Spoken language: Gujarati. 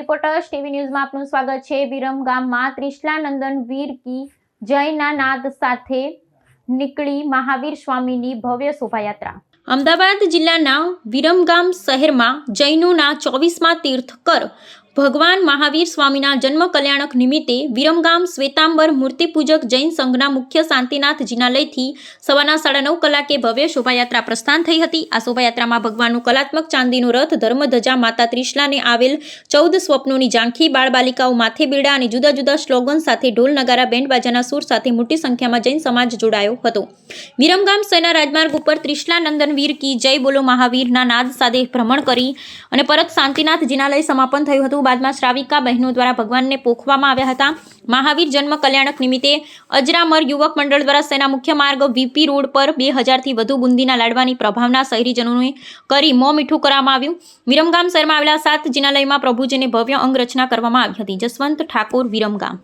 રિપોર્ટર્સ ટીવી ન્યૂઝમાં આપનું સ્વાગત છે। વિરમ ગામમાં ત્રિશલાનંદન વીર કી જયના નાદ સાથે નીકળી મહાવીર સ્વામીની ભવ્ય શોભાયાત્રા। અમદાવાદ જિલ્લાના વિરમગામ શહેરમાં જૈનોના 24મા તીર્થકર ભગવાન મહાવીર સ્વામીના જન્મ કલ્યાણક નિમિત્તે વિરમગામ શ્વેતાંબર મૂર્તિપૂજક જૈન સંઘના મુખ્ય શાંતિનાથ જિનાલયથી સવારના 9:30 કલાકે ભવ્ય શોભાયાત્રા પ્રસ્થાન થઈ હતી। આ શોભાયાત્રામાં ભગવાનનું કલાત્મક ચાંદીનું રથ, ધર્મધજા, માતા ત્રિશલાને આવેલ 14 સ્વપ્નોની ઝાંખી, બાળબાલિકાઓ માથે બીડા અને જુદા જુદા સ્લોગન સાથે ઢોલ નગારા બેન્ડ બાજાના સૂર સાથે મોટી સંખ્યામાં જૈન સમાજ જોડાયો હતો। વિરમગામ શહેરના રાજમાર્ગ ઉપર ત્રિશલાનંદન વીર કી જય બોલો મહાવીરના નાદ સાથે ભ્રમણ કરી અને પરત શાંતિનાથ જિનાલય સમાપન થયું હતું। બાદમાં શ્રાવિકા બહેનો દ્વારા ભગવાનને પોખવામાં આવ્યા હતા। મહાવીર જન્મ કલ્યાણક નિમિત્તે અજરામર યુવક મંડળ દ્વારા શહેરના મુખ્ય માર્ગ વીપી રોડ પર 2000થી વધુ બુંદીના લાડવાની પ્રભાવના શહેરીજનોને કરી મોં મીઠું કરવામાં આવ્યું। વિરમગામ શહેરમાં આવેલા 7 જિનાલયમાં પ્રભુજીને ભવ્ય અંગરચના કરવામાં આવી હતી। જસવંત ઠાકોર, વિરમગામ।